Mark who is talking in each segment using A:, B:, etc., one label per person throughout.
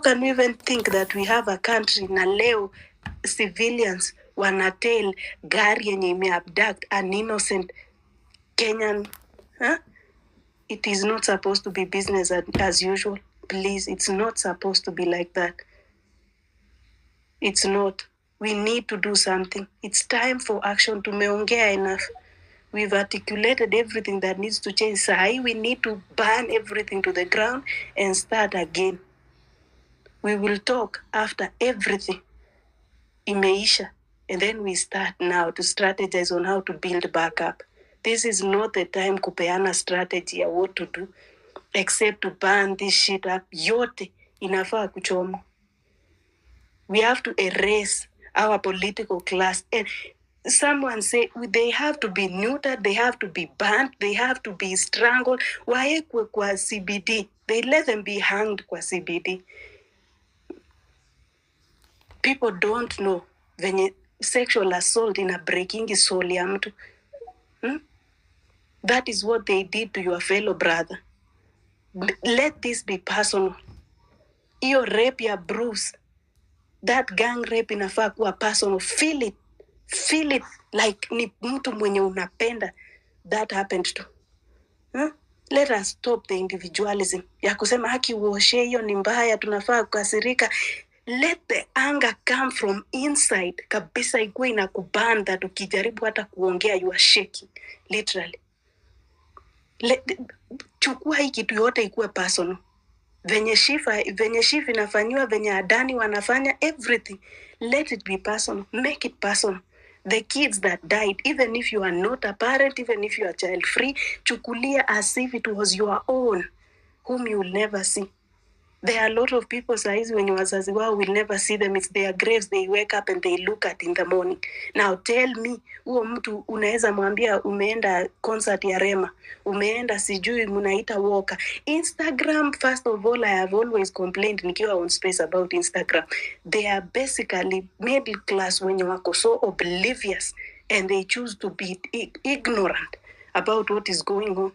A: can we even think that we have a country na leo civilians wanatel gari yenye imeabduct an innocent Kenyan? Huh? It is not supposed to be business as usual. Please, it's not supposed to be like that. It's not. We need to do something. It's time for action. Tumeongea enough. We've articulated everything that needs to change. Sahi, we need to burn everything to the ground and start again. We will talk after everything imeisha, and then we start now to strategize on how to build back up. This is not the time kupeana strategy of what to do, except to burn this shit up. Yote inafaa kuchomwa. We have to erase our political class. And someone say they have to be neutered, they have to be banned, they have to be strangled. Waekwe kwa CBD. They let them be hanged kwa CBD. People don't know venye sexual assault in a breaking soul ya mtu. That is what they did to your fellow brother. Let this be personal. Iyo rape ya Bruce, that gang rape inafaa kuwa personal. Feel it. Feel it like ni mtu mwenye unapenda that happened to. Let us stop the individualism. Ya kusema haki uoshe hiyo ni mbaya, tunafaa kukasirika. Let the anger come from inside. Kabisa ikuwe inakubana that ukijaribu hata kuongea you are shaking. Literally. Chukua hii kitu yote ikuwe personal. Venye shift inafanywa, venye Adani wanafanya, everything. Let it be personal. Make it personal. The kids that died, even if you are not a parent, even if you are child free, chukulia as if it was your own, whom you will never see. There are a lot of people saizi when wazazi wao will never see them. It's their graves they wake up and they look at in the morning. Now tell me, huo mtu unaweza mwambia umeenda concert ya Rema, umeenda sijui munaita Walker. Instagram, first of all, I have always complained nikiwa on space about Instagram. They are basically middle class wenye wako so oblivious and they choose to be ignorant about what is going on.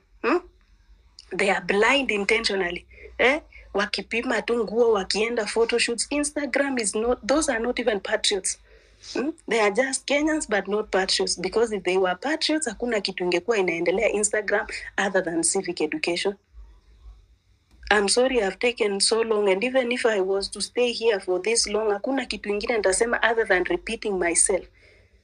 A: They are blind intentionally. Wakipima tu nguo, wakienda photo shoots. Instagram is not, those are not even patriots. They are just Kenyans but not patriots, because if they were patriots hakuna kitu ingekuwa inaendelea Instagram other than civic education. I'm sorry I've taken so long, and even if I was to stay here for this long, hakuna kitu ingine nitasema other than repeating myself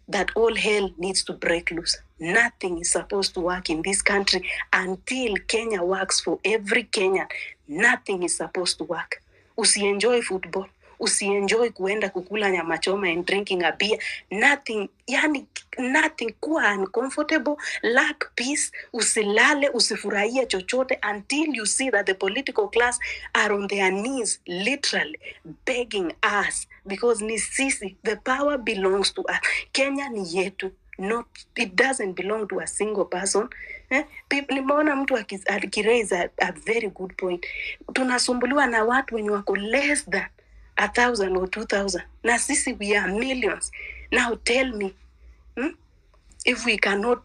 A: that all hell needs to break loose. Nothing is supposed to work in this country until Kenya works for every Kenyan. Nothing is supposed to work. Usienjoy football. Usienjoy kuenda kukula nyama choma and drinking a beer. Nothing, yani nothing. Kuwa uncomfortable, lack peace, usilale, usifurahie chochote until you see that the political class are on their knees, literally begging us, because ni sisi, the power belongs to us. Kenya ni yetu. Not, it doesn't belong to a single person. Nimeona mtu akiraise a very good point. Tunasumbuliwa na watu wenye wako less than 1,000 or 2,000. Na sisi we are millions. Now tell me, if we cannot,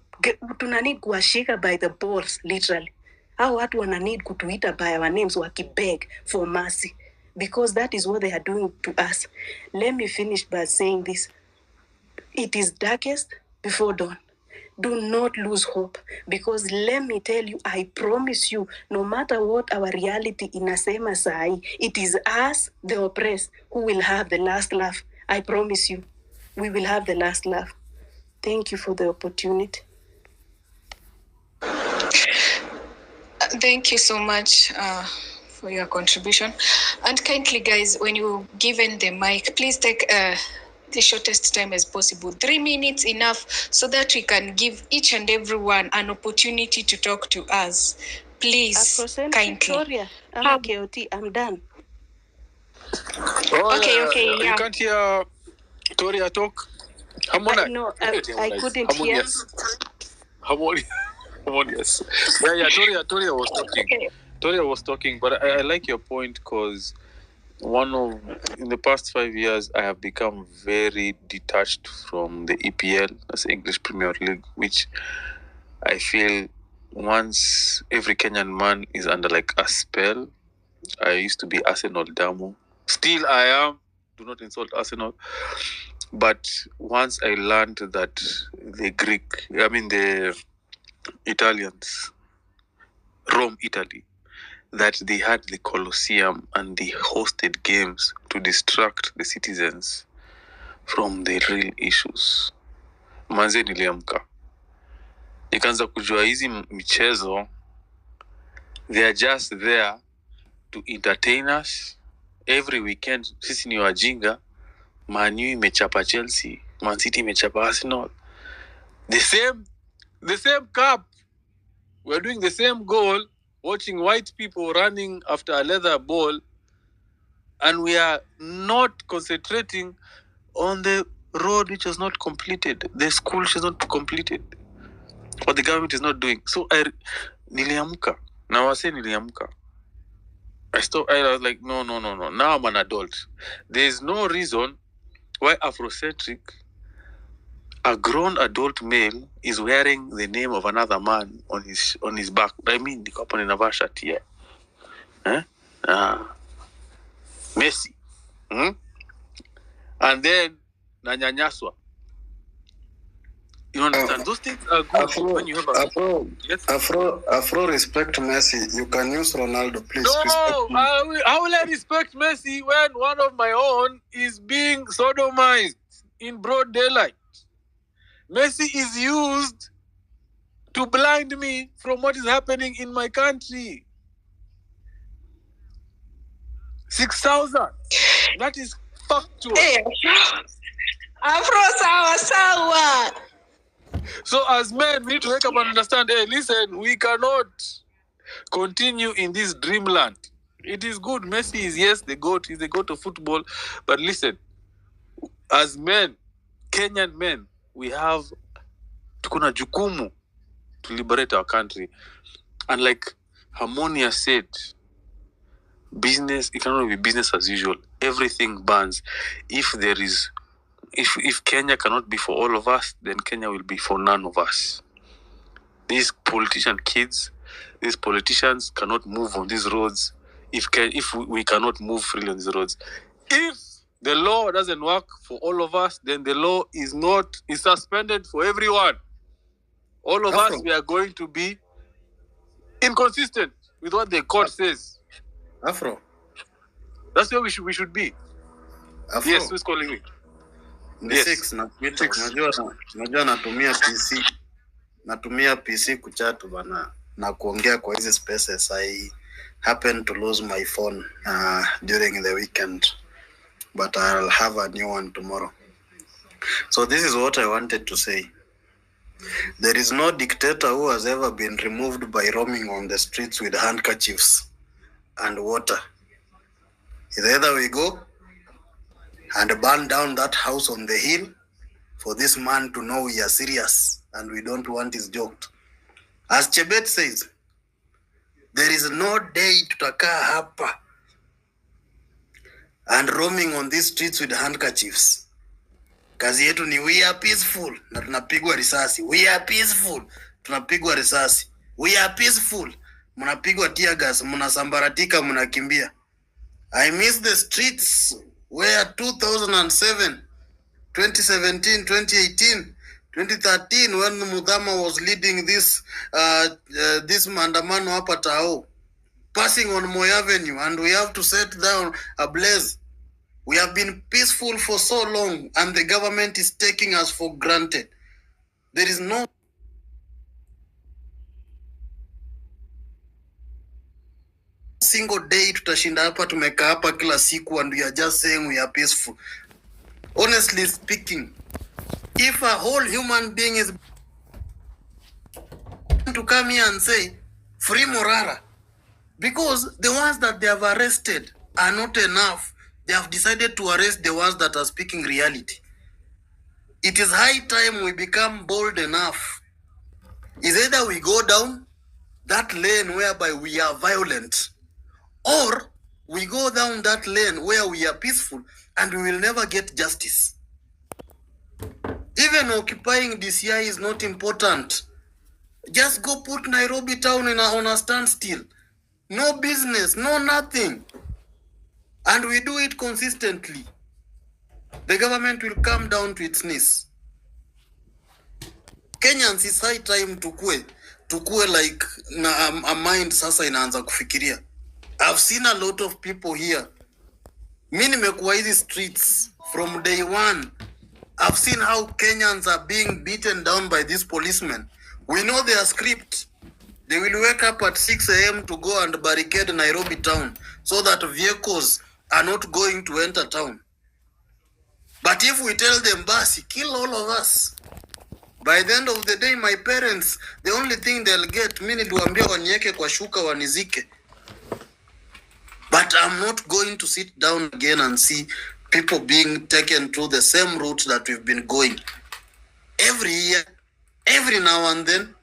A: tunanid kuwashika by the balls, literally. Hao watu wana need kutuita by our names wakibeg for mercy. Because that is what they are doing to us. Let me finish by saying this. It is darkest before dawn. Do not lose hope, because let me tell you, I promise you, no matter what our reality inasema sahi, it is us, the oppressed, who will have the last laugh. I promise you, we will have the last laugh. Thank you for the opportunity.
B: Thank you so much for your contribution. And kindly, guys, when you're given the mic, please take the shortest time as possible. 3 minutes enough, so that we can give each and everyone an opportunity to talk to us. Please, kindly.
A: Victoria, I'm KOT, I'm done.
B: Okay,
C: You can't hear Toria talk?
A: No, I couldn't hear.
C: Harmonious. Yeah, Toria was talking.
B: Okay.
C: Toria was talking, but I like your point, because in the past 5 years, I have become very detached from the EPL, as English Premier League, which I feel once every Kenyan man is under like a spell. I used to be Arsenal Damu. Still, I am. Do not insult Arsenal. But once I learned that the Italians, Rome, Italy, that they had the Colosseum and they hosted games to distract the citizens from the real issues. Manze niliamka. Nikaanza kujua hizi michezo, they are just there to entertain us. Every weekend, sisi ni wajinga. Man U imechapa Chelsea, Man City imechapa Arsenal. The same cup. We're doing the same goal, watching white people running after a leather ball, and we are not concentrating on the road which was not completed, the school which is not completed, what the government is not doing. So niliamka. Now I say niliamka. I was like, no. Now I'm an adult. There is no reason why Afrocentric, a grown adult male, is wearing the name of another man on his back. I mean, the couple in a shirt here. Messi. And then Nanyanyaswa. You understand? Those things are good when you have
D: Afro respect Messi. You can use Ronaldo, please.
C: No, how will I respect Messi when one of my own is being sodomized in broad daylight? Messi is used to blind me from what is happening in my country. 6,000. That is factual.
B: Hey, Afro sawa.
C: So as men, we need to wake up and understand, hey, listen, we cannot continue in this dreamland. It is good. Messi is, yes, the GOAT. He's the GOAT of football. But listen, as men, Kenyan men, we have tukuna jukumu to liberate our country. And like Harmonia said, business, it cannot be business as usual. Everything burns. If Kenya cannot be for all of us, then Kenya will be for none of us. These politicians cannot move on these roads if we cannot move freely on these roads. If the law doesn't work for all of us, then the law is suspended for everyone. All of us, we are going to be inconsistent with what the court says.
D: Afro.
C: That's where we should be. Afro. Yes, who's calling me?
D: Yes. Najua natumia PC kuchat bana na kuongea kwa hizi spaces. I happened to lose my phone during the weekend, but I'll have a new one tomorrow. So this is what I wanted to say. There is no dictator who has ever been removed by roaming on the streets with handkerchiefs and water. It's either we go and burn down that house on the hill for this man to know we are serious and we don't want his joke. As Chebet says, there is no day tutakaa hapa and roaming on these streets with handkerchiefs. Kazi yetu ni we are peaceful na tunapigwa risasi. We are peaceful, tunapigwa risasi. We are peaceful, mnapigwa tear gas, mnasambaratika, mnakimbia. I miss the streets where 2007, 2017, 2018, 2013, when Mudama was leading this maandamano hapa Tao, passing on Moi Avenue, and we have to set down a blaze. We have been peaceful for so long, and the government is taking us for granted. There is no single day tutashinda hapa tumekaa hapa kila siku and we are just saying we are peaceful. Honestly speaking, if a whole human being is to come here and say free Morara, because the ones that they have arrested are not enough, they have decided to arrest the ones that are speaking reality. It is high time we become bold enough. Is either we go down that lane whereby we are violent, or we go down that lane where we are peaceful and we will never get justice. Even occupying DCI is not important. Just go put Nairobi town on a standstill. No business, no nothing. and we do it consistently, the government will come down to its knees. Kenyans, is high time tukue like na a mind sasa inaanza kufikiria. I've seen a lot of people here. Mimi nimekuwa hizi streets from day one. I've seen how Kenyans are being beaten down by these policemen. We know their script. They will wake up at 6 a.m. to go and barricade Nairobi town so that vehicles are not going to enter town. But if we tell them, basi, kill all of us, by the end of the day, my parents, the only thing they'll get, mimi niliwaambia wanieke kwa shuka wanizike. But I'm not going to sit down again and see people being taken through the same route that we've been going. Every year, every now and then,